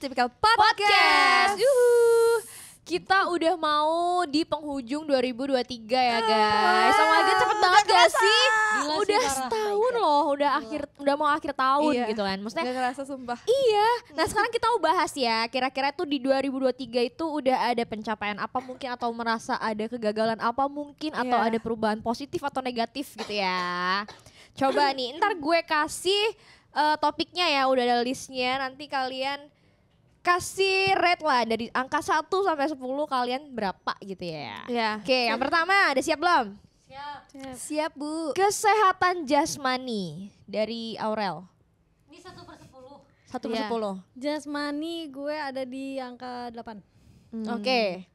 Typical Podcast. Kita udah mau di penghujung 2023 ya guys. Oh my god, cepet banget gak sih? Gila Udah sih, parah. setahun loh, udah mau akhir tahun Iya. gitu kan. Maksudnya Gak kerasa sumpah. iya. Nah sekarang kita mau bahas ya, kira-kira tuh di 2023 itu udah ada pencapaian apa mungkin, atau merasa ada kegagalan apa mungkin, atau Iya. ada perubahan positif atau negatif gitu ya. Coba nih, ntar gue kasih topiknya ya, udah ada listnya. Nanti kalian kasih rate lah dari angka 1 sampai 10 kalian berapa gitu ya. Iya. Oke, yang pertama ada siap belum? Siap Bu. Kesehatan jasmani dari Aurel. Ini 1/10. 1 per Iya. 10. Jasmani gue ada di angka 8. Oke.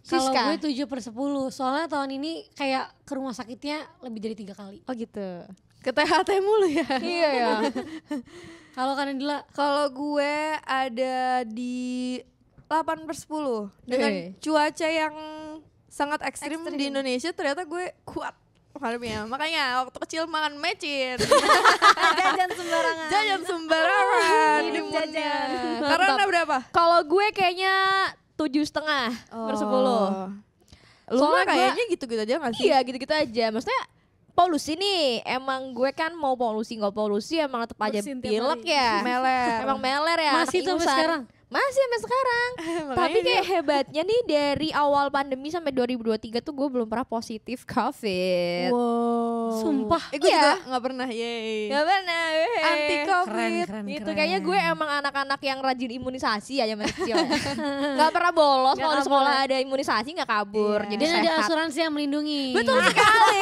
Kalau Siska. gue 7/10. Soalnya tahun ini kayak ke rumah sakitnya lebih dari 3 kali. Oh gitu. Ke THT mulu ya. Iya ya. Kalau Kanadila Kalau gue ada di 8/10 dengan cuaca yang sangat ekstrim di Indonesia, ternyata gue kuat menghadapinya. Makanya waktu kecil makan mecin, Jajan sembarangan. jajan sembarangan, Hidup imunnya. jajan. Karena berapa? Kalau gue kayaknya 7,5 per 10. Lu Soalnya mah kayaknya gitu-gitu aja gak sih? Iya gitu-gitu aja. Maksudnya polusi nih, emang gue kan mau polusi nggak polusi emang tetap aja Bersin tiap pilek hari. ya. Meler. Emang meler ya. masih anak tuh sampai ingusan. sekarang. Masih sampai sekarang. Makanya Tapi dia- kayak hebatnya nih dari awal pandemi sampai 2023 tuh gue belum pernah positif COVID. Wow. Sumpah. Gue Iya. juga gak pernah, yeay. Gak pernah. Anti COVID. Keren. Gitu kayaknya gue emang anak-anak yang rajin imunisasi aja masih kecil. Gak pernah bolos Nggak kalau di kabur sekolah ya? ada imunisasi gak kabur. Iya. Jadi Dan ada sehat. asuransi yang melindungi. Betul sekali.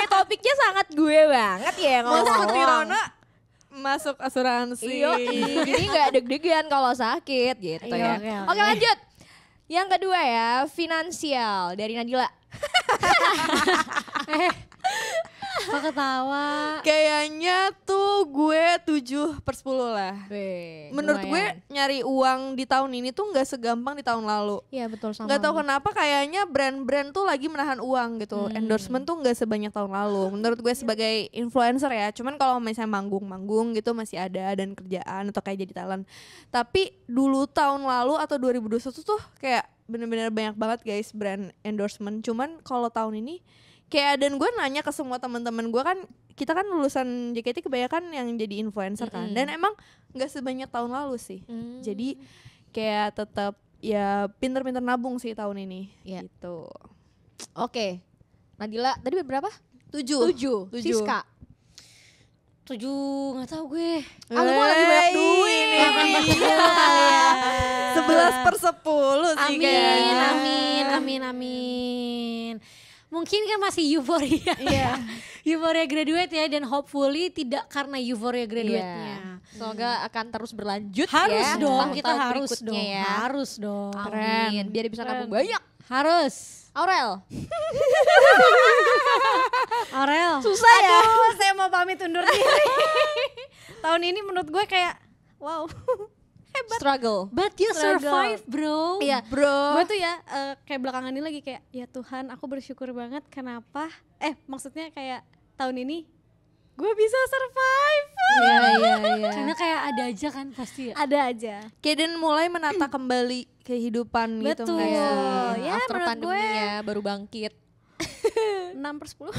Topiknya sangat gue banget ya Masuk ngomong. Tirona, masuk asuransi. Iya, jadi nggak deg-degan kalau sakit gitu Iya, ya. oke. Oke lanjut. Yang kedua ya, finansial dari Nadila. Kok ketawa? Kayaknya tuh gue 7/10 lah. Menurut gue nyari uang di tahun ini tuh nggak segampang di tahun lalu. Iya betul sama. Nggak tahu kenapa kayaknya brand-brand tuh lagi menahan uang gitu. Endorsement tuh nggak sebanyak tahun lalu. Menurut gue sebagai influencer ya. Cuman kalau misalnya manggung-manggung gitu masih ada, dan kerjaan atau kayak jadi talent. Tapi dulu tahun lalu atau 2021 tuh kayak bener-bener banyak banget guys brand endorsement. Cuman kalau tahun ini kayak, dan gue nanya ke semua teman-teman gue kan, kita kan lulusan JKT kebanyakan yang jadi influencer kan, dan emang nggak sebanyak tahun lalu sih. Jadi kayak tetap ya pinter-pinter nabung sih tahun ini. Iya. Gitu. Oke. Nadila tadi berapa? 7. 7. Siska. 7 nggak tahu gue. Aku mah lagi banyak duit nih. 11/10 sih Amin, kayaknya. amin. Mungkin kan masih euforia. Iya. Euforia graduate ya, dan hopefully tidak karena euforia Iya. graduate-nya. Semoga akan terus berlanjut Harus ya. dong, tahun-tahun kita harus berikutnya dong. ya. Harus dong. Amin. Biar bisa nabung banyak. Harus. Aurel. Aurel. Susah ya. Aduh, saya mau pamit undur diri. Tahun ini menurut gue kayak wow. Struggle. But you Struggle. survive, bro. Iya, Bro. gue tuh ya kayak belakangan ini lagi kayak ya Tuhan, aku bersyukur banget kenapa maksudnya kayak tahun ini gue bisa survive. Iya. Karena kayak ada aja kan pasti ya. Ada aja. Kayak dan mulai menata kembali kehidupan gitu Betul. nggak sih? Ya, After menurut pandeminya baru bangkit. 6/10.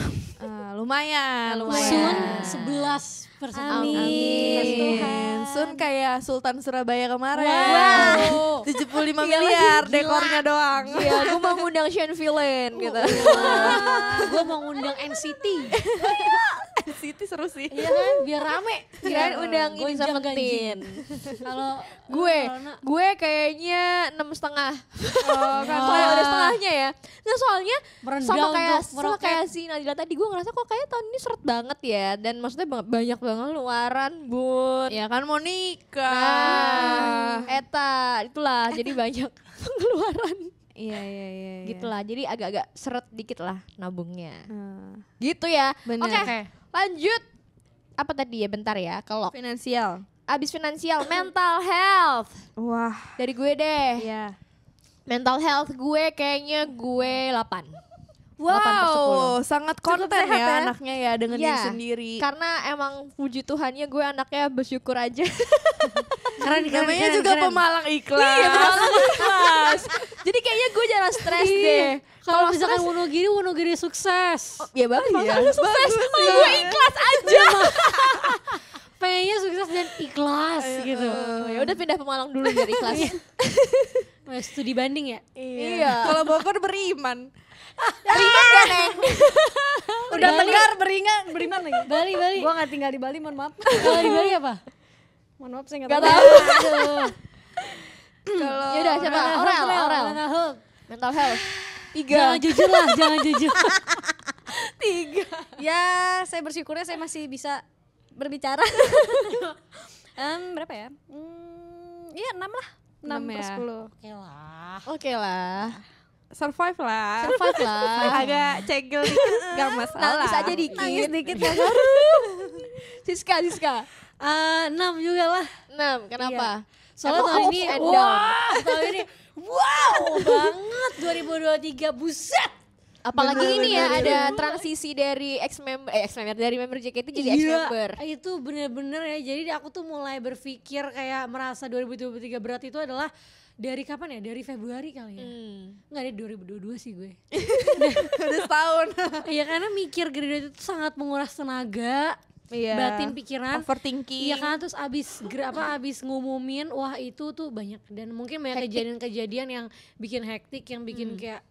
Lumayan. Sun 11%. Amin. Amin. Tuhan. Sun kayak Sultan Surabaya kemarin. Wow. 75 miliar dekornya doang. Iya, gue mau ngundang Sean Villain gitu. Gue mau ngundang NCT. City seru sih. Iya kan, biar rame. Kirain undang ini Gonjang Seventeen. Kalau Gue kayaknya 6,5. Oh, kan. Soalnya ada setengahnya ya. Nah soalnya merendah sama kayak untuk meroket. si Nadila tadi, gue ngerasa kok kayak tahun ini seret banget ya. Dan maksudnya banyak banget luaran bun. Ya kan mau nikah. Eta itulah jadi banyak pengeluaran. Iya. Gitulah, jadi agak-agak seret dikit lah nabungnya. Nah, Gitu ya. bener. Oke, lanjut. Apa tadi ya, bentar ya. Kalau Finansial. abis finansial, mental health. Wah. Dari gue deh. Iya. Mental health gue kayaknya gue 8. Wow, sangat konten sehat ya ya. anaknya ya dengan diri Iya. sendiri. Karena emang puji Tuhannya gue anaknya bersyukur aja. Namanya juga pemalang ikhlas. Iya, pemalang ikhlas. Jadi kayaknya gue jarang stres deh. Kalau misalkan Wonogiri sukses. Ya bagus, Iya, makanya sukses. bagus. Gue ikhlas aja. Pengennya sukses dan ikhlas gitu. Ya udah pindah Pemalang dulu biar ikhlas. Studi banding ya? Iya. Kalau Bogor beriman. Ribet kan, Neng? Udah Tegar beriman lagi. Bali. Gua nggak tinggal di Bali, mohon maaf. Kalau di Bali apa? Mohon maaf saya Gak nggak tahu. tahu. Aduh. Kalau Yaudah coba Aurel. Mental health. Mental health. Jangan jujur lah, jangan jujur. Ya, saya bersyukurnya saya masih bisa berbicara. Berapa ya? Iya 6 lah. 6 6 per ya. 10. Oke lah. Oke lah. survive lah. Survive lah. Agak cegel dikit gak masalah. Nangis aja dikit. Nangis dikit ya. Siska. 6 juga lah. 6, kenapa? Soalnya Emang tahun ups ini, and down. tahun ini, wow banget 2023, buset. Apalagi ini ya ada transisi dari ex-member dari member JKT jadi ex-member. Itu bener-bener ya, jadi aku tuh mulai berpikir kayak merasa 2023 berat itu adalah dari kapan ya? Dari Februari kali ya? Enggak, dari 2022 sih gue. Udah setahun. Iya, karena mikir graduate itu sangat menguras tenaga, Iya. batin, pikiran. Overthinking. Iya kan, terus abis ngumumin, wah itu tuh banyak, dan mungkin banyak kejadian-kejadian yang bikin hektik, yang bikin kayak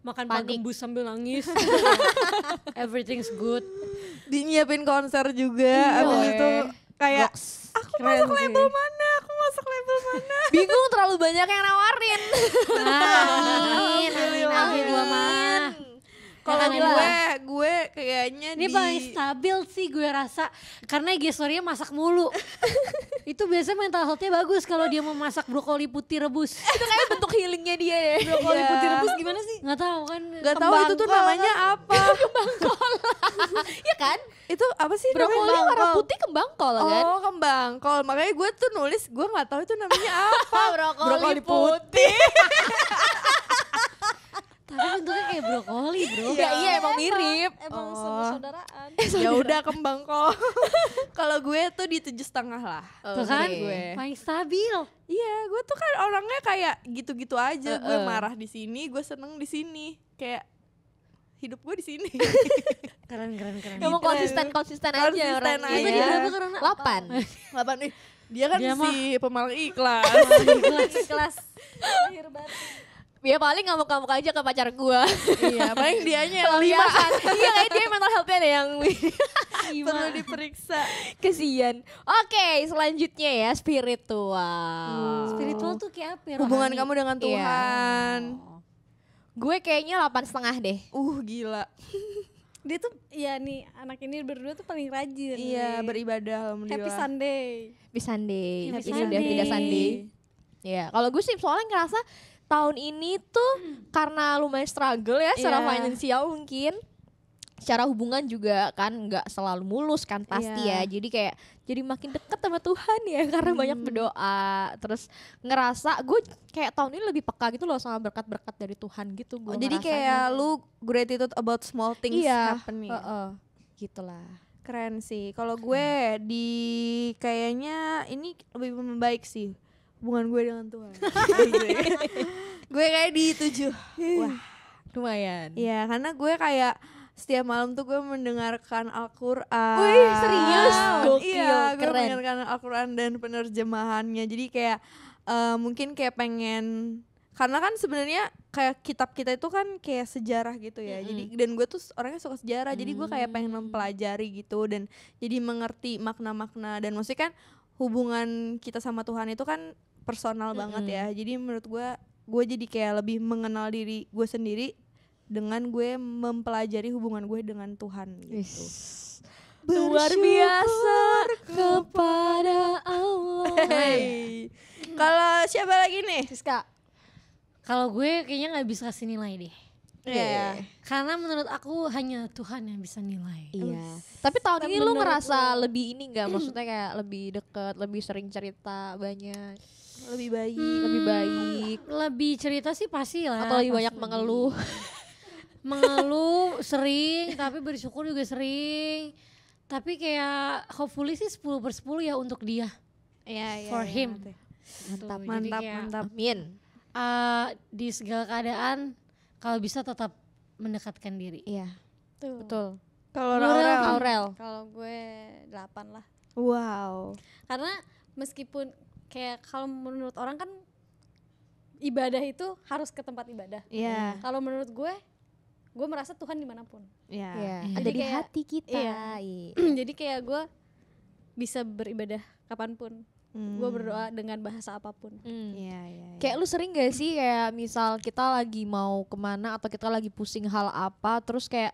makan Panik. pagembus sambil nangis. Everything's good. Dinyiapin konser juga. Abis itu kayak aku masuk label mana? Bingung terlalu banyak yang nawarin. Amin gua mah. Kalau Alhamdulillah. gue kayaknya Ini paling stabil sih gue rasa, karena IG story-nya masak mulu. Itu biasanya mental health-nya bagus kalau dia mau masak brokoli putih rebus. Itu kayak bentuk healingnya dia ya. brokoli putih rebus gimana sih? Nggak tahu kan? Gak tahu itu tuh namanya apa. Iya kan? Itu apa sih Brokoli namanya? warna putih kembang kol kan? Oh kembang kol. Makanya gue tuh nulis gue nggak tahu itu namanya apa. Brokoli putih. Tapi bentuknya kayak brokoli, bro. Ya iya emang mirip. Emang Oh. saudaraan. Ya udah kembang kol. Kalau gue tuh di 7,5 lah. Tuh kan, Gue. paling stabil. Iya, gue tuh kan orangnya kayak gitu-gitu aja. Gue marah di sini, gue seneng di sini. Kayak hidup gue di sini. Keren. Emang konsisten aja Konsisten orangnya. aja. Itu di berapa karena 8. 8 nih. Dia kan Dia si pemalang ikhlas. Kelas lahir batin. Ya paling ngamuk-ngamuk aja ke pacar gua. Iya, paling dianya yang 5 Pelampiasan. Iya kayak dia mental health-nya ada yang perlu diperiksa. kesian. Oke, selanjutnya ya spiritual. Spiritual tuh kayak apa ya? Hubungan rohani? kamu dengan Iya. Tuhan. Gue kayaknya 8,5 deh. Gila. Dia tuh ya nih anak ini berdua tuh paling rajin. Iya, nih. beribadah alhamdulillah. Happy Sunday. Happy Sunday. Happy Ini udah Sunday. tidak Sunday. Ya, kalau gue sih soalnya ngerasa tahun ini tuh karena lumayan struggle ya secara Iya. finansial mungkin. Secara hubungan juga kan nggak selalu mulus kan pasti Iya. ya. Jadi kayak jadi makin deket sama Tuhan ya karena banyak berdoa. Terus ngerasa gue kayak tahun ini lebih peka gitu loh sama berkat-berkat dari Tuhan gitu. Gue Jadi kayak lu gratitude about small things iya, happening. gitulah. Keren sih. Kalau gue di kayaknya ini lebih membaik sih hubungan gue dengan Tuhan. Gue kayak di 7. Wah, Lumayan. iya karena gue kayak setiap malam tuh gue mendengarkan Al-Quran. Wih, serius? Gokil, Iya, gue keren. mendengarkan Al-Quran dan penerjemahannya. Jadi kayak mungkin kayak pengen, karena kan sebenarnya kayak kitab kita itu kan kayak sejarah gitu ya. Jadi dan gue tuh orangnya suka sejarah. Jadi gue kayak pengen mempelajari gitu dan jadi mengerti makna-makna, dan maksudnya kan hubungan kita sama Tuhan itu kan personal banget ya. Jadi menurut gue jadi kayak lebih mengenal diri gue sendiri dengan gue mempelajari hubungan gue dengan Tuhan gitu. Luar biasa kepada Allah. Hey. Kalau siapa lagi nih? Siska. Kalau gue kayaknya nggak bisa kasih nilai deh. Iya. Karena menurut aku hanya Tuhan yang bisa nilai. Iya. Tapi tahun ini lu ngerasa lebih ini nggak? Maksudnya kayak lebih deket, lebih sering cerita banyak, Lebih baik. lebih baik, Lebih cerita sih pasti lah. atau lebih pasti banyak mengeluh? mengeluh sering, tapi bersyukur juga sering. Tapi kayak hopefully sih 10/10 ya untuk dia. Iya, For him. Mantap, Jadi mantap, kayak, mantap. Amin. Di segala keadaan kalau bisa tetap mendekatkan diri. Iya, Tuh. betul. Kalau Aurel. Aurel, Aurel. Kalau gue 8 lah. wow. Karena meskipun kayak kalau menurut orang kan ibadah itu harus ke tempat ibadah. Iya, Kalau menurut gue merasa Tuhan dimanapun. iya. Iya, Iya. ada Jadi di kayak- hati kita. iya. Iya. Jadi kayak gue bisa beribadah kapanpun. Gue berdoa dengan bahasa apapun. Hmm. Iya, iya. Kayak lu sering gak sih kayak misal kita lagi mau kemana atau kita lagi pusing hal apa terus kayak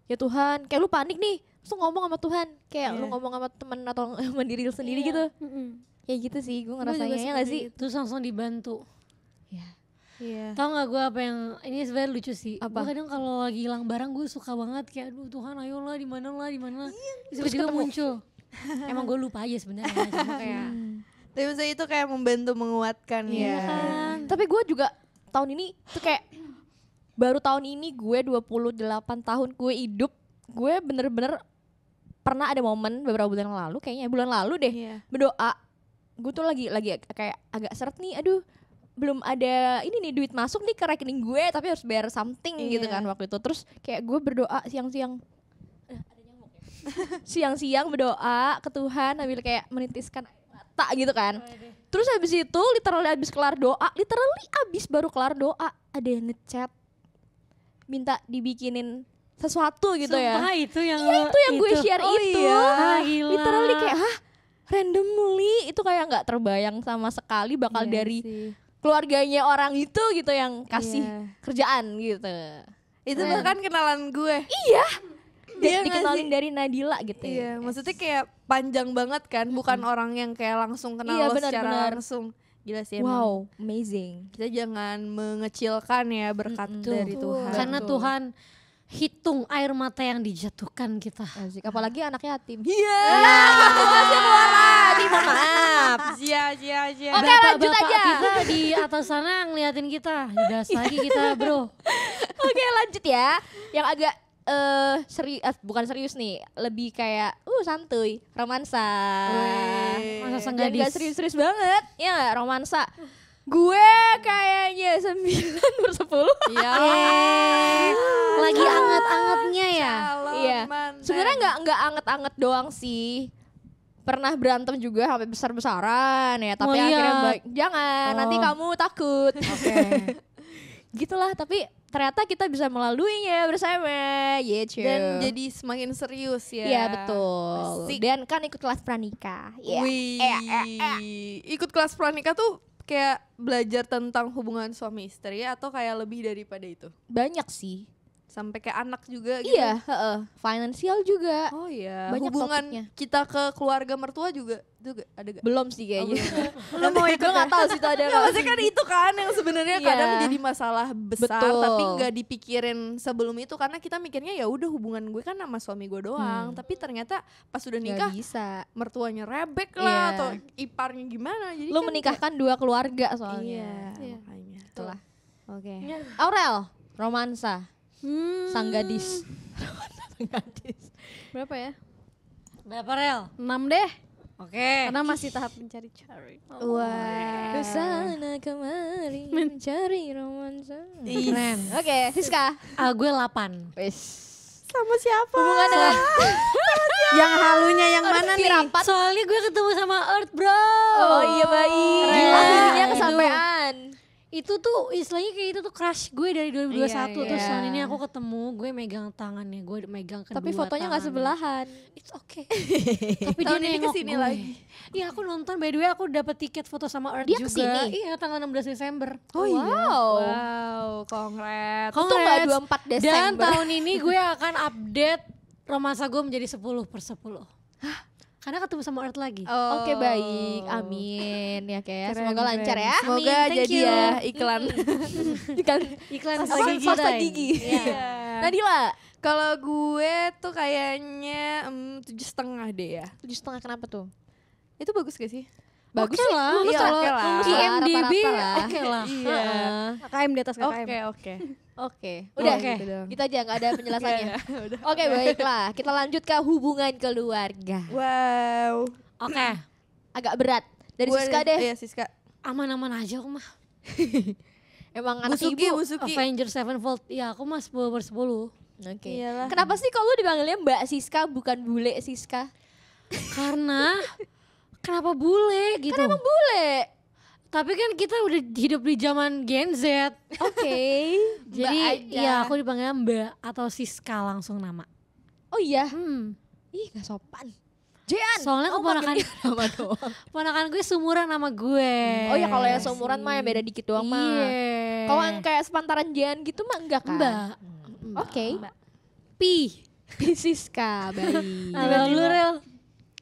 ya Tuhan, kayak lu panik nih, terus lu ngomong sama Tuhan, kayak lu Iya. ngomong sama temen atau sama diri lu sendiri Iya. gitu. Mm-mm. Kayak gitu sih, gue Gua ngerasanya juga ya gak seperti sih? itu. Terus langsung dibantu. Ya. Iya. Tahu nggak gue apa yang ini sebenarnya lucu sih. Apa? Gue kadang kalau lagi hilang barang gue suka banget kayak aduh Tuhan ayolah di mana lah di mana. Terus Tiba-tiba ketemu. muncul. Emang gue lupa aja sebenarnya cuma kayak Tapi maksudnya itu kayak membantu menguatkan iya ya. kan. Tapi gue juga tahun ini tuh kayak baru tahun ini gue 28 tahun gue hidup, gue bener-bener pernah ada momen beberapa bulan lalu, kayaknya bulan lalu deh, Iya. berdoa. Gue tuh lagi kayak agak seret nih, aduh belum ada ini nih duit masuk nih ke rekening gue, tapi harus bayar something gitu Iya. kan waktu itu. Terus kayak gue berdoa siang-siang, ada nyamuk ya? Siang-siang berdoa ke Tuhan sambil kayak menitiskan air mata gitu kan. Terus habis itu literally habis kelar doa, baru kelar doa ada yang ngechat minta dibikinin sesuatu gitu ya. Sumpah itu yang Itu yang gue share Oh itu. iya. Ah, gila. Literally kayak randomly itu kayak nggak terbayang sama sekali bakal Iya dari sih. keluarganya orang itu gitu yang kasih Iya. kerjaan gitu. Itu Keren. bahkan kenalan gue. Iya Iya nggak dikenalin sih? dari Nadila gitu. Iya, maksudnya kayak panjang banget kan, bukan orang yang kayak langsung kenal Iya, lo benar, secara benar. langsung. Gila sih emang. Wow, amazing. Kita jangan mengecilkan ya berkat dari Tuhan. Karena Betul. Tuhan hitung air mata yang dijatuhkan kita. Asik, apalagi anak yatim. Iya. Mohon maaf. Sia. Oke, lanjut Bapak aja. kita di atas sana ngeliatin kita. Judas lagi kita bro. Oke, lanjut ya. Yang agak bukan serius nih, lebih kayak santuy, romansa. Masa sang Dan gadis. gak serius-serius banget. Ya gak, romansa. Gue kayaknya 9/10. Iya. Lagi anget-angetnya ya. Iya. Sebenarnya nggak anget-anget doang sih. Pernah berantem juga sampai besar-besaran ya, tapi Oh, iya. akhirnya baik. Jangan, nanti Oh. kamu takut. Oke. Gitulah, tapi ternyata kita bisa melaluinya bersama. Gitu. Dan jadi semakin serius ya. Iya betul. Asik. Dan kan ikut kelas pranikah. Iya. Wih. Ikut kelas pranikah tuh kayak belajar tentang hubungan suami istri atau kayak lebih daripada itu? Banyak sih. Sampai kayak anak juga gitu. Iya, finansial juga. Oh iya. Banyak Hubungan topiknya. kita ke keluarga mertua juga ada gak? Belum sih kayaknya. Lo mau ikut Gue gak tahu sih itu ada Nggak, nggak. maksudnya kan itu kan yang sebenarnya Iya. kadang jadi masalah besar Betul. tapi nggak dipikirin sebelum itu karena kita mikirnya ya udah hubungan gue kan sama suami gue doang tapi ternyata pas udah nikah Gak bisa. mertuanya rebek lah Iya. atau iparnya gimana jadi Lu kan menikahkan dua keluarga kayak- soalnya. iya, makanya Itulah. Oke. Iya. Aurel, romansa, sang gadis. Berapa ya? Berapa rel? 6 deh. Oke. Karena masih tahap mencari-cari. Wah. Kesana kemari mencari romansa. Keren. Oke, Siska. Gue 8. Wis. sama siapa Hubungan dengan yang halunya yang mana nih rapat. Soalnya gue ketemu sama Earth bro. Oh iya baik. Keren. Akhirnya Itu. kesampaian. Itu tuh istilahnya kayak itu tuh crush gue dari 2021. Iya, Terus iya. tahun ini aku ketemu, gue megang tangannya, gue megang kedua Tapi fotonya nggak tangannya. sebelahan. It's okay. Tapi dia Tahun ini nengok kesini gue. lagi. Iya aku nonton, by the way aku dapet tiket foto sama Earth Dia juga. kesini? Iya tanggal 16 Desember. Oh iya. Wow. Wow, kongres. Itu nggak Congrats. 24 Desember. Dan tahun ini gue akan update romansa gue menjadi 10/10. Karena ketemu sama Earth lagi. Oke baik, amin ya kayak Keren, semoga lancar keren. ya. Semoga Amin, thank jadi you. ya iklan. Kan Iklan Apa? pasta gigi. Pasta Dai. gigi. Iya. Nadila Kalau gue tuh kayaknya 7,5 deh ya. 7,5 kenapa tuh? Itu bagus gak sih? Bagus Oke sih, lah. lulus Iya, kalau oke lah. lulus IMDb rata-rata lah. oke lah. Iya. KKM di atas KKM. Oke. Oke, udah Oke. gitu aja nggak ada penjelasannya. Udah. Oke, baiklah. Kita lanjut ke hubungan keluarga. Wow. Oke. Agak berat. Dari Gua Siska deh. Iya, Siska. Aman-aman aja aku mah. Emang anak Busuki, ibu. Busuki. Avengers Sevenfold. Ya aku mah 10/10. Oke. Iyalah. Kenapa sih kalau dipanggilnya Mbak Siska bukan Bule Siska? Karena kenapa bule gitu? Kan emang bule. Tapi kan kita udah hidup di zaman Gen Z. Oke. Jadi Mbak aja. ya aku dipanggilnya Mbak atau Siska langsung nama. Oh iya. Ih, Gak sopan. Jean. soalnya keponakan nama doang. keponakan gue seumuran sama gue. Oh ya kalau yang seumuran mah yang beda dikit doang mah. Iya. Kalau yang kayak sepantaran Jean gitu mah enggak kan? Mbak. Oke. Pi. Siska, baik. Kalau lu Rel?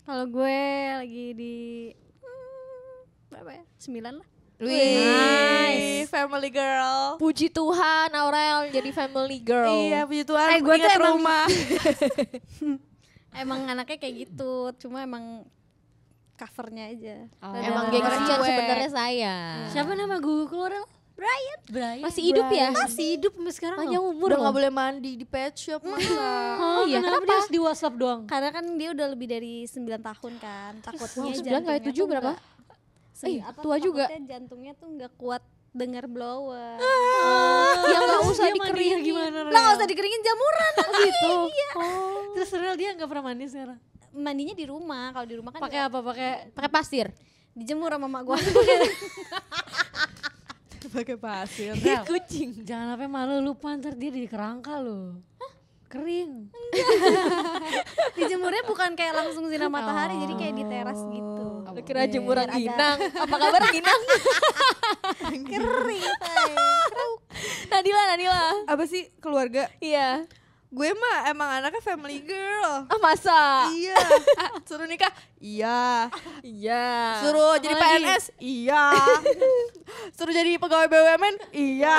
Kalau gue lagi di berapa ya? 9 lah. Wih, Nice. family girl. Puji Tuhan Aurel jadi family girl. Iya, puji Tuhan. Gue tuh ingat emang rumah. Emang anaknya kayak gitu, cuma emang covernya aja. Rada- Emang Geng gengsian cuek. sebenarnya saya. Siapa nama gue keluar Rel? Brian. Masih hidup ya? Masih hidup sampai sekarang Panjang loh. umur Udah loh. gak boleh mandi di pet shop masa. Oh iya, kenapa dia harus di WhatsApp doang? Karena kan dia udah lebih dari 9 tahun kan. Takutnya 9 kali 7 tuh berapa? nggak- tua juga. takutnya jantungnya tuh nggak kuat dengar blower. Ya nggak usah Dia mandinya dikeringin. gimana Rel? Lah nggak usah dikeringin jamuran. Gitu. Terus Rel dia gak pernah mandi sekarang? Mandinya di rumah. Kalau di rumah kan Pakai apa? Pakai Pakai pasir. dijemur sama mak gua. Pakai pasir. Rel, Kucing. jangan sampai malu lupa ntar dia di kerangka loh. Kering. Dijemurnya bukan kayak langsung sinar matahari, jadi kayak di teras gitu. Lu kira jemuran Biar agak- Ginang. Apa kabar Ginang? Kering. Nadila. Apa sih keluarga? Iya. Gue mah emang anaknya family girl. Ah masa? Iya. Suruh nikah? Iya. Iya. Suruh jadi Apalagi? PNS? Iya. Suruh jadi pegawai BUMN? Iya.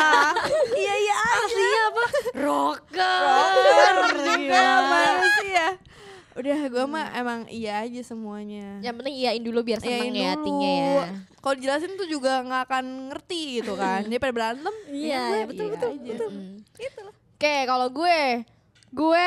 Iya Aslinya apa? Rocker. Rocker juga manusia. Udah gue mah emang iya aja semuanya. Yang penting iyain dulu biar seneng Iyain ya dulu. hatinya ya. Kalau dijelasin tuh juga nggak akan ngerti gitu kan. Jadi pada berantem. Iya, betul. Oke, kalau gue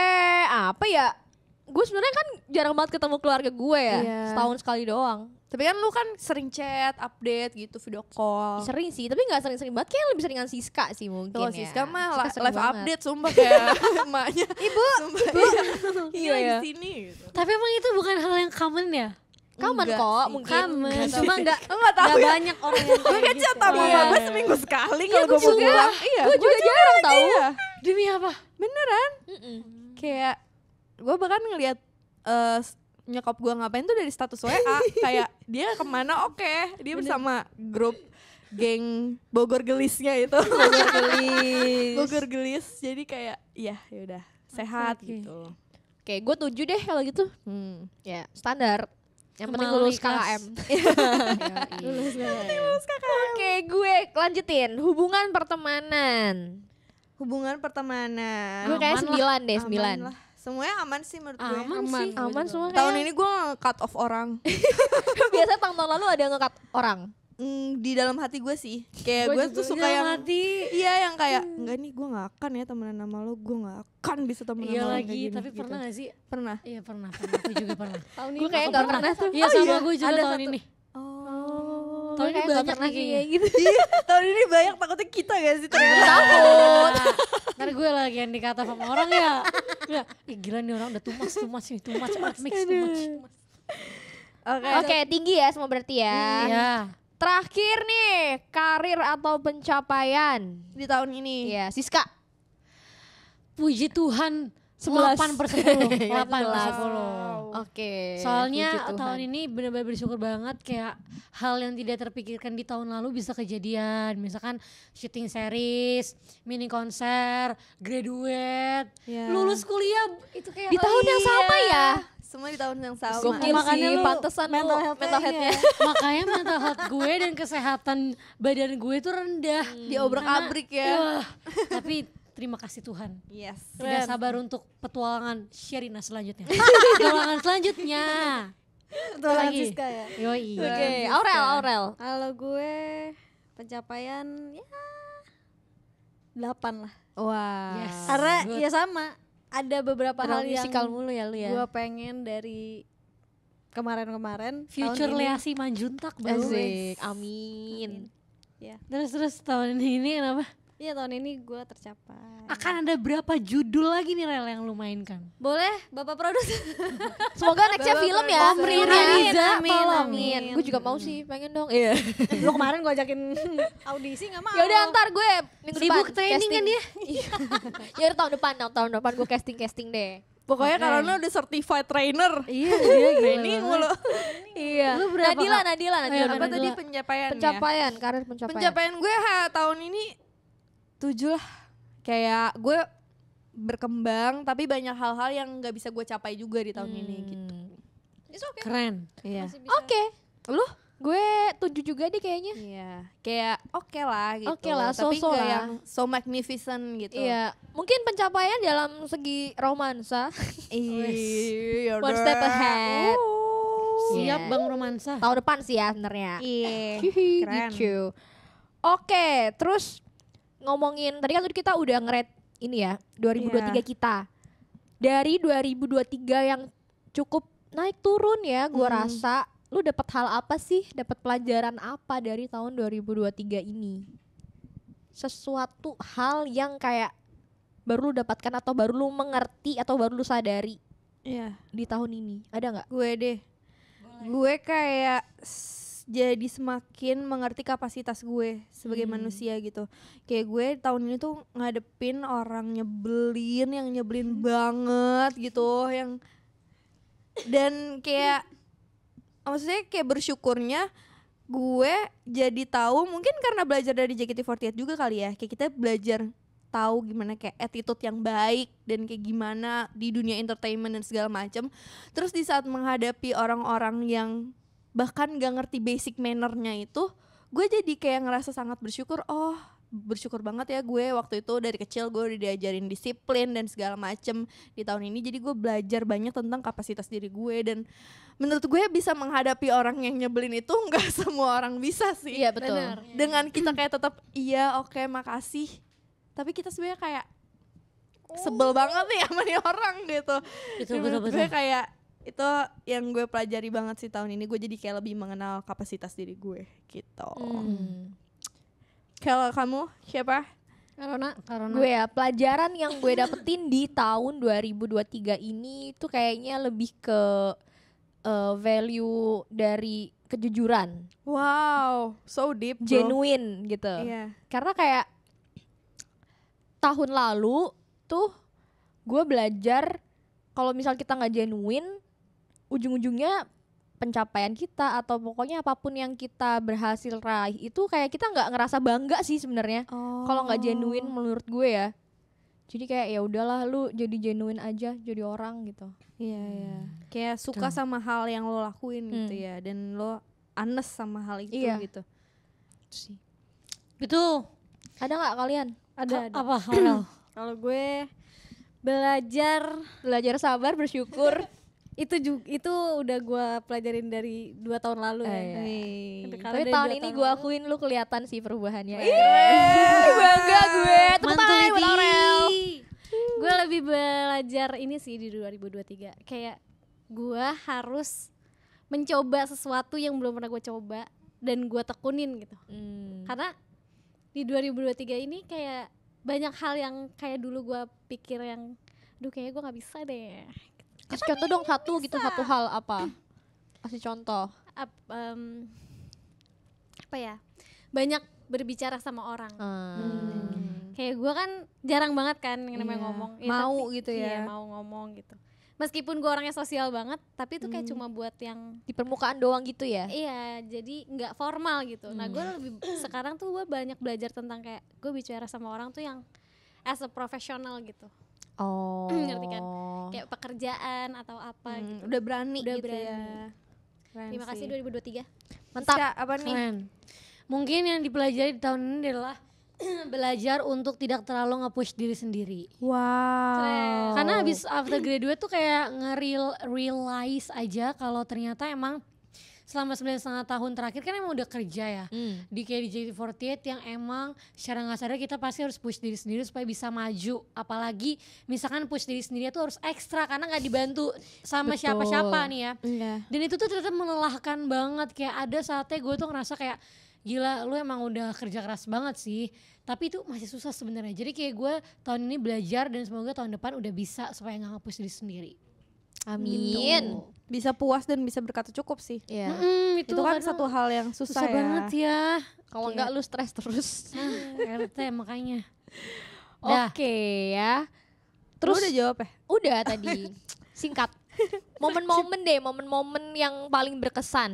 apa ya? Gue sebenarnya kan jarang banget ketemu keluarga gue ya. Iya. Setahun sekali doang. Tapi kan lu kan sering chat, update gitu, video call. Sering sih, tapi nggak sering-sering banget. Kayak lebih seringan Siska sih mungkin Kalau ya. Siska mah Siska sering live banget. update sumpah kayak emaknya. Ibu, Ini Iya, lagi iya. di sini gitu. Tapi emang itu bukan hal yang common ya? Kaman Enggak kok sih. mungkin. Common, Nggak tahu. cuma nggak Enggak tahu ya. banyak orang yang Gue kayak chat sama Iya. mama gue seminggu sekali Iya, kalau gue gue mau juga. pulang. Iya, Gue juga jarang tahu. Iya. Demi apa? Beneran. Mm-mm. Kayak gue bahkan ngelihat nyokap gue ngapain tuh dari status WA. Kayak dia kemana oke. Dia bersama grup geng Bogor Gelisnya itu. Bogor Gelis. Jadi kayak iya yaudah sehat Oke. gitu. Oke, gue 7 deh kalau gitu. Ya, standar. Yang penting Kemalu lulus ikhlas. KKM. Oke, gue lanjutin. Hubungan pertemanan. Hubungan pertemanan. Gue kayak Aman lah. 9 deh, 9. Aman lah. Semuanya aman sih menurut gue. Aman sih. Aman semua Tahun kayak. ini gue cut off orang. Biasanya tahun lalu ada yang nge-cut orang. Di dalam hati gue sih. Kayak gue tuh suka yang mati. iya yang kayak enggak nih gue gak akan ya temenan sama lo. Gue gak akan bisa temenan Iya sama lo lagi, kayak gini, tapi gitu. pernah gak sih? Pernah. Iya pernah. Aku juga pernah. tahun Gue kayak gak pernah tuh. Iya sama iya, gue juga ada tahun satu. ini. Oh. Tahun ini kayak nggak banyak pernah nih kayak kayaknya. gitu. Iya, tahun ini banyak takutnya kita gak sih ternyata. Takut. Ntar gue lagi yang dikata sama orang ya. Ya, ih gila nih orang udah too much, art mix, too much. Oke, tinggi ya semua berarti ya. Iya. Terakhir nih, karir atau pencapaian. Di tahun ini. Iya, Siska. Puji Tuhan 11. 8/10. 8/10. Oke. Soalnya puji Tuhan. tahun ini benar-benar bersyukur banget kayak hal yang tidak terpikirkan di tahun lalu bisa kejadian. Misalkan syuting series, mini konser, graduate, Iya. lulus kuliah itu kayak di tahun yang sama ya. Semua di tahun yang sama. Gokil Makanya sih, lu pantesan lu mental health-nya. Makanya mental health gue dan kesehatan badan gue itu rendah. Diobrak-abrik ya. Wah, tapi terima kasih Tuhan. Yes. Tidak sabar untuk petualangan Sherina selanjutnya. Petualangan selanjutnya. Satu lagi. Francisca ya. Yoi. Oke, Aurel. Kalau gue pencapaian ya 8 lah. Wah. Yes. Karena Good. ya sama, ada beberapa hal yang musikal mulu ya lu ya. gue pengen dari kemarin-kemarin. Future tahun ini. Leasi Manjuntak baru. Asik, amin. Ya, Terus tahun ini kenapa? iya tahun ini gue tercapai. Akan ada berapa judul lagi nih Rel yang lu mainkan? Boleh, Bapak Produser. Semoga nextnya film ya. Om Riri Riza, tolong. Amin. Gue juga mau sih, pengen dong. Iya. Lu kemarin gue ajakin audisi gak mau. Ya udah ntar gue minggu depan Sibuk training kan dia? Ya udah tahun depan gue casting deh. Pokoknya karena udah certified trainer. Iya, dia Training mulu. Iya. Lu berapa, Nadila. Apa Nadila. tadi pencapaian? Pencapaian, karir pencapaian. Pencapaian gue tahun ini 7 lah. Kayak gue berkembang tapi banyak hal-hal yang nggak bisa gue capai juga di tahun ini gitu. It's okay. Keren. Iya. Oke. Lu? Gue 7 juga deh kayaknya. Iya. Kayak oke lah gitu. Oke lah, tapi so-so nggak lah. yang so magnificent gitu. Iya. Mungkin pencapaian dalam segi romansa. Iya. One step ahead. Siap Yes. Bang Romansa. Tahun depan sih ya sebenarnya. Iya. Hihi, Keren. gitu. Oke, terus ngomongin tadi kan kita udah nge-rate ini ya 2023 kita. Dari 2023 yang cukup naik turun ya, gua rasa lu dapat hal apa sih? Dapat pelajaran apa dari tahun 2023 ini? Sesuatu hal yang kayak baru lu dapatkan atau baru lu mengerti atau baru lu sadari Iya. di tahun ini. Ada nggak? Gue deh. Gue kayak jadi semakin mengerti kapasitas gue sebagai manusia gitu. Kayak gue tahun ini tuh ngadepin orang nyebelin, yang nyebelin banget gitu, yang dan kayak maksudnya kayak bersyukurnya gue jadi tahu, mungkin karena belajar dari JKT48 juga kali ya, kayak kita belajar tahu gimana kayak attitude yang baik dan kayak gimana di dunia entertainment dan segala macam. Terus di saat menghadapi orang-orang yang bahkan gak ngerti basic mannernya itu, gue jadi kayak ngerasa sangat bersyukur. Oh, bersyukur banget ya gue waktu itu dari kecil gue udah diajarin disiplin dan segala macem di tahun ini. Jadi gue belajar banyak tentang kapasitas diri gue, dan menurut gue bisa menghadapi orang yang nyebelin itu nggak semua orang bisa sih. Iya betul. Benar. Dengan kita kayak tetap iya oke makasih, tapi kita sebenarnya kayak sebel banget nih sama nih orang gitu. Dan menurut gue kayak itu yang gue pelajari banget sih tahun ini. Gue jadi kayak lebih mengenal kapasitas diri gue gitu. Kalau kamu siapa? Karena Gue ya, pelajaran yang gue dapetin di tahun 2023 ini tuh kayaknya lebih ke value dari kejujuran, Wow, so deep bro. genuine gitu. Iya. Karena kayak tahun lalu tuh gue belajar kalau misal kita nggak genuine, ujung-ujungnya pencapaian kita atau pokoknya apapun yang kita berhasil raih itu kayak kita nggak ngerasa bangga sih sebenarnya. Kalau nggak genuine menurut gue ya. Jadi kayak ya udahlah, lu jadi genuine aja jadi orang gitu. Iya, iya. Kayak suka sama hal yang lo lakuin gitu ya, dan lo honest sama hal itu Iya. gitu. Itu sih. Betul. Ada nggak kalian ada. Apa Aurel? Kalau gue belajar sabar, bersyukur? itu udah gue pelajarin dari 2 tahun lalu ya. Wih. Karena Tapi dari tahun 2 ini tahun gue lalu- akuin lu kelihatan sih perubahannya. Bangga gue. Tepuk tangan buat Aurel. Gue lebih belajar ini sih di 2023. Kayak gue harus mencoba sesuatu yang belum pernah gue coba dan gue tekunin gitu. Karena di 2023 ini kayak banyak hal yang kayak dulu gue pikir yang aduh kayaknya gue gak bisa deh. Kasih contoh dong satu hal apa? Kasih contoh. Apa ya? Banyak berbicara sama orang. Kayak gue kan jarang banget kan yang namanya Iya. ngomong. Mau gitu ya. Iya, mau ngomong gitu. Meskipun gue orangnya sosial banget, tapi itu kayak cuma buat yang Di permukaan doang gitu ya? iya, jadi nggak formal gitu. Nah, gue lebih sekarang tuh gue banyak belajar tentang kayak gue bicara sama orang tuh yang as a professional gitu. Oh. Ngerti kan? Kayak pekerjaan atau apa gitu. Udah berani Udah gitu berani. ya. Keren Terima kasih sih. 2023. Mantap. Siska, apa nih? Keren. Mungkin yang dipelajari di tahun ini adalah belajar untuk tidak terlalu nge-push diri sendiri. Wow. Karena abis after graduate tuh kayak realize aja kalau ternyata emang selama 9,5 tahun terakhir kan emang udah kerja ya. Di JKT48 yang emang secara gak sadar kita pasti harus push diri sendiri supaya bisa maju. Apalagi misalkan push diri sendiri tuh harus ekstra karena gak dibantu sama siapa-siapa nih ya. Dan itu tuh ternyata melelahkan banget. Kayak ada saatnya gue tuh ngerasa kayak gila lu emang udah kerja keras banget sih. Tapi itu masih susah sebenarnya. Jadi kayak gue tahun ini belajar dan semoga tahun depan udah bisa supaya gak nge-push diri sendiri. Amin. Gitu. Bisa puas dan bisa berkata cukup sih. Iya. Itu kan satu hal yang susah ya. banget ya. Kalau enggak lu stres terus. RT makanya. Oke ya. Terus Terus udah jawab ya? udah tadi. Singkat. Momen-momen yang paling berkesan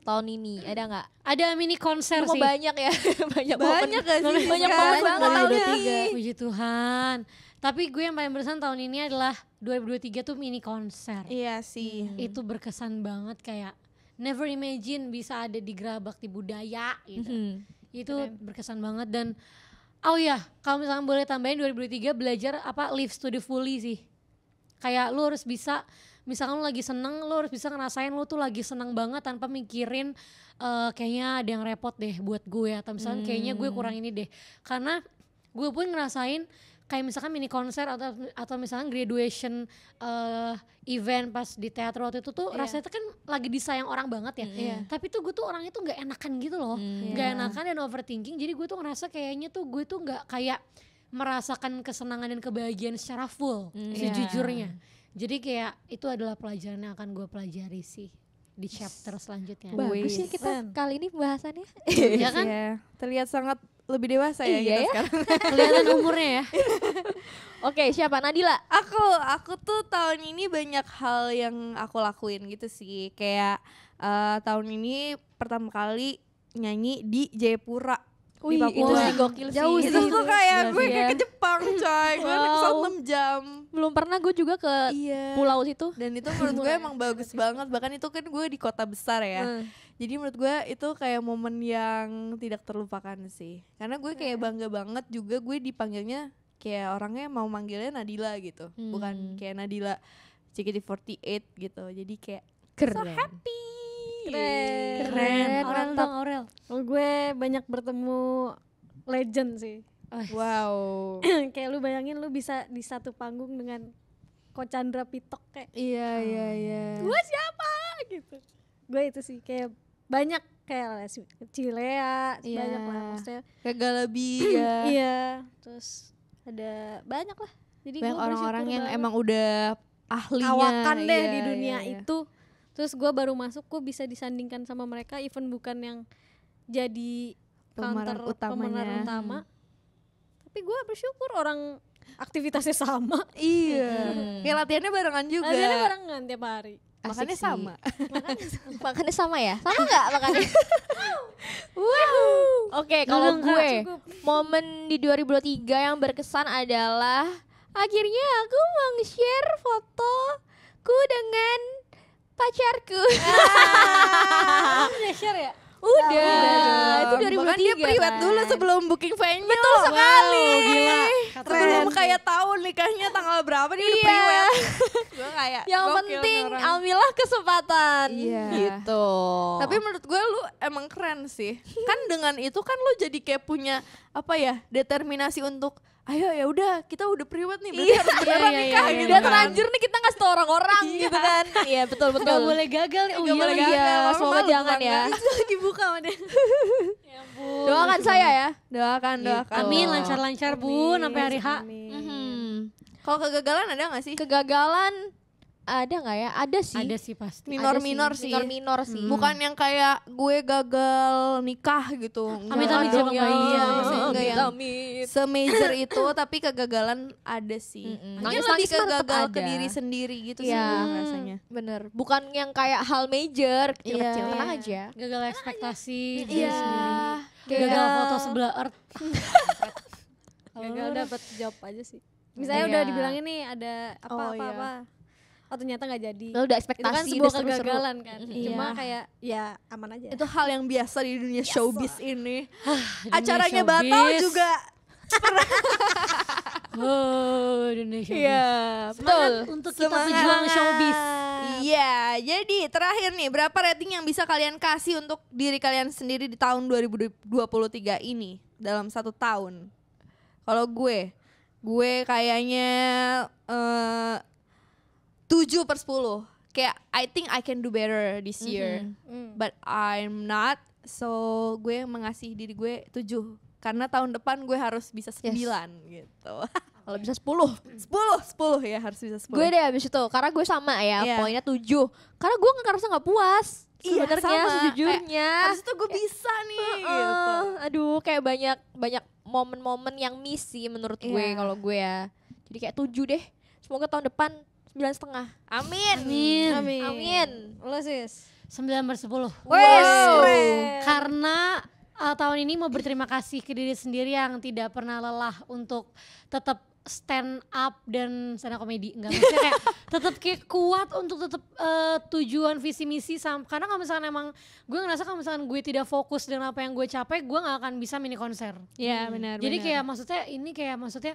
tahun ini ada nggak? Ada mini konser Kok sih. banyak ya? Banyak gak sih? Banyak Sekarang banget tahun tahun ini. ini. Puji Tuhan. Tapi gue yang paling berkesan tahun ini adalah 2023 tuh mini konser. Iya sih. Itu berkesan banget kayak never imagine bisa ada di Geraha Bakti Budaya gitu. Itu berkesan banget dan oh ya, kalau misalnya boleh tambahin 2023 belajar live to the fully sih. Kayak lu harus bisa, misalkan lu lagi seneng, lu harus bisa ngerasain lu tuh lagi seneng banget tanpa mikirin kayaknya ada yang repot deh buat gue atau misalkan kayaknya gue kurang ini deh. Karena gue pun ngerasain kayak misalkan mini konser atau misalkan graduation event pas di teater waktu itu tuh rasanya tuh kan lagi disayang orang banget ya. Tapi tuh gue tuh orangnya tuh gak enakan gitu loh. Gak enakan dan overthinking. Jadi gue tuh ngerasa kayaknya tuh gue tuh gak kayak merasakan kesenangan dan kebahagiaan secara full sejujurnya. Jadi kayak itu adalah pelajaran yang akan gue pelajari sih di chapter selanjutnya. Bagus ya kita kali ini pembahasannya. Ya kan? Iya. Terlihat sangat lebih dewasa ya Iya kita ya. sekarang. Kelihatan umurnya ya. Oke, siapa? Nadila. Aku tuh tahun ini banyak hal yang aku lakuin gitu sih. Kayak tahun ini pertama kali nyanyi di Jayapura. Di Papua. itu sih gokil sih. Jauh itu tuh kayak gue Iya. kayak ke Jepang coy. Gue naik pesawat 6 jam. Belum pernah gue juga ke Iya. pulau situ. Dan itu menurut gue emang bagus banget. Bahkan itu kan gue di kota besar ya. Jadi menurut gue itu kayak momen yang tidak terlupakan sih. Karena gue kayak bangga banget juga gue dipanggilnya kayak orangnya mau manggilnya Nadila gitu. Bukan kayak Nadila JKT48 gitu. Jadi kayak Keren. happy. Keren. Aurel dong, Aurel. Kalau gue banyak bertemu legend sih. Wow. Kayak lu bayangin lu bisa di satu panggung dengan Ko Chandra Pitok kayak Iya. gue siapa gitu. Gue itu sih kayak banyak kayak Cilea banyak lah maksudnya. Kayak Galabi ya. Iya, terus ada banyak lah. Jadi Banyak gue orang-orang bersyukur yang banget. emang udah ahlinya. Kawakan deh Iya, di dunia iya. itu. Terus gue baru masuk, gue bisa disandingkan sama mereka, even bukan yang jadi Pemeran utamanya. utama. Tapi gue bersyukur orang aktivitasnya sama. Iya. Kayak latihannya barengan juga. Latihannya barengan tiap hari. Makanya Asik sih. sama. Makannya sama ya? Sama nggak makannya? Oke, kalau Enggak, gue cukup. momen di 2023 yang berkesan adalah akhirnya aku meng-share fotoku dengan pacarku. Udah share ya? Udah, itu 2023 Bahkan dia priwet kan. dulu sebelum booking venue. Betul sekali. Wow, gila. Sebelum Keren. kayak tahu nikahnya tanggal berapa dia udah Iya. priwet. Gue kayak Yang gokil penting nih orang. ambillah kesempatan. Iya. Gitu. Tapi menurut gue lu emang keren sih. Kan dengan itu kan lu jadi kayak punya apa ya, determinasi untuk ayo ya udah kita udah priwet nih berarti harus beneran nikah gitu Udah kan. terlanjur nih kita ngasih tau orang-orang Iya. gitu kan. Iya betul betul. Gak boleh gagal nih. Nggak boleh iya, gagal. semoga Malu jangan bangga. ya. Itu lagi buka sama dia. Doakan saya ya. Doakan. Amin, lancar-lancar Bu sampai hari H. Kalau kegagalan ada gak sih? Kegagalan ada nggak ya? Ada sih. Ada sih pasti. Minor-minor sih. Minor-minor sih. Bukan yang kayak gue gagal nikah gitu. Amit-amit Enggak jangan dong, gitu. iya, maksudnya enggak yang Amit. se-major itu tapi kegagalan ada sih. Mungkin Nangis-nangis lebih ke mah tetap gagal ke ada. diri sendiri gitu sih Iya. rasanya. Bener. Bukan yang kayak hal major kecil-kecil. Iya. Tenang aja. Gagal ekspektasi. Iya. Gagal foto sebelah earth. Gagal dapet job aja sih. Misalnya Iya. udah dibilangin nih ada Oh, apa-apa. oh ternyata nggak jadi. Lo udah Itu kan ekspektasi sebuah udah seru-seru. kegagalan kan. Iya. Cuma kayak ya aman aja. Itu hal yang biasa di dunia showbiz ini. Dunia Acaranya showbiz. batal juga. Oh, Indonesia. Iya, Betul. Untuk kita Semangat. pejuang showbiz. Iya, jadi terakhir nih, berapa rating yang bisa kalian kasih untuk diri kalian sendiri di tahun 2023 ini dalam 1 tahun? Kalau gue kayaknya 7/10. Kayak I think I can do better this year, but I'm not. So gue mengasih diri gue 7 karena tahun depan gue harus bisa 9 gitu. Kalau bisa 10. 10 ya, harus bisa 10. Gue deh abis itu, karena gue sama ya, Iya. poinnya 7. Karena gue ngerasa gak puas. Iya, Sebenarnya sama. sejujurnya. Harus itu gue bisa nih gitu. Aduh, kayak banyak momen-momen yang miss sih menurut gue Iya. kalau gue ya. Jadi kayak 7 deh. Semoga tahun depan 9,5. Amin. Amin. Lo sis. 9/10. Wes. Karena tahun ini mau berterima kasih ke diri sendiri yang tidak pernah lelah untuk tetap stand up dan stand up komedi. Enggak, maksudnya kayak tetap kayak kuat untuk tetap tujuan visi misi karena kalau misalkan emang gue ngerasa kalau misalkan gue tidak fokus dengan apa yang gue capai, gue gak akan bisa mini konser. Iya, benar. Jadi kayak maksudnya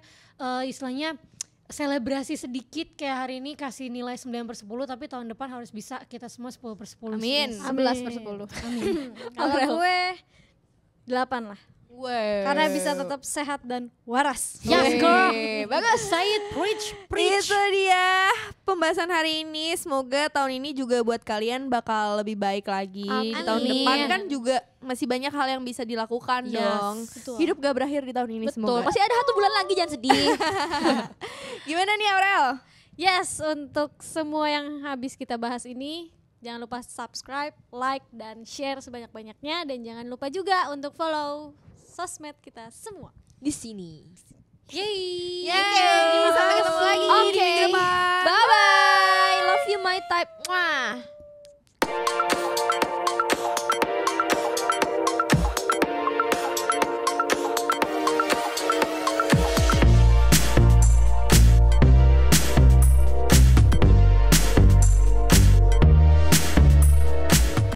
istilahnya selebrasi sedikit, kayak hari ini kasih nilai 9/10, tapi tahun depan harus bisa kita semua 10/10. Amin. 11/10. Kalau gue 8 lah. Weh. Karena bisa tetap sehat dan waras. Yes, girl. Bagus. Say it, preach. Itu dia pembahasan hari ini. Semoga tahun ini juga buat kalian bakal lebih baik lagi. Di tahun Amin. depan kan juga masih banyak hal yang bisa dilakukan Yes, dong. betul. Hidup gak berakhir di tahun ini Betul. semoga. Masih ada 1 bulan lagi, jangan sedih. Gimana nih Aurel? Yes, untuk semua yang habis kita bahas ini, jangan lupa subscribe, like, dan share sebanyak-banyaknya. Dan jangan lupa juga untuk follow sosmed kita semua. Di sini. Yeay. Yeay, sampai ketemu lagi di Oke. minggu depan. Bye bye. Love you my type. Mwah.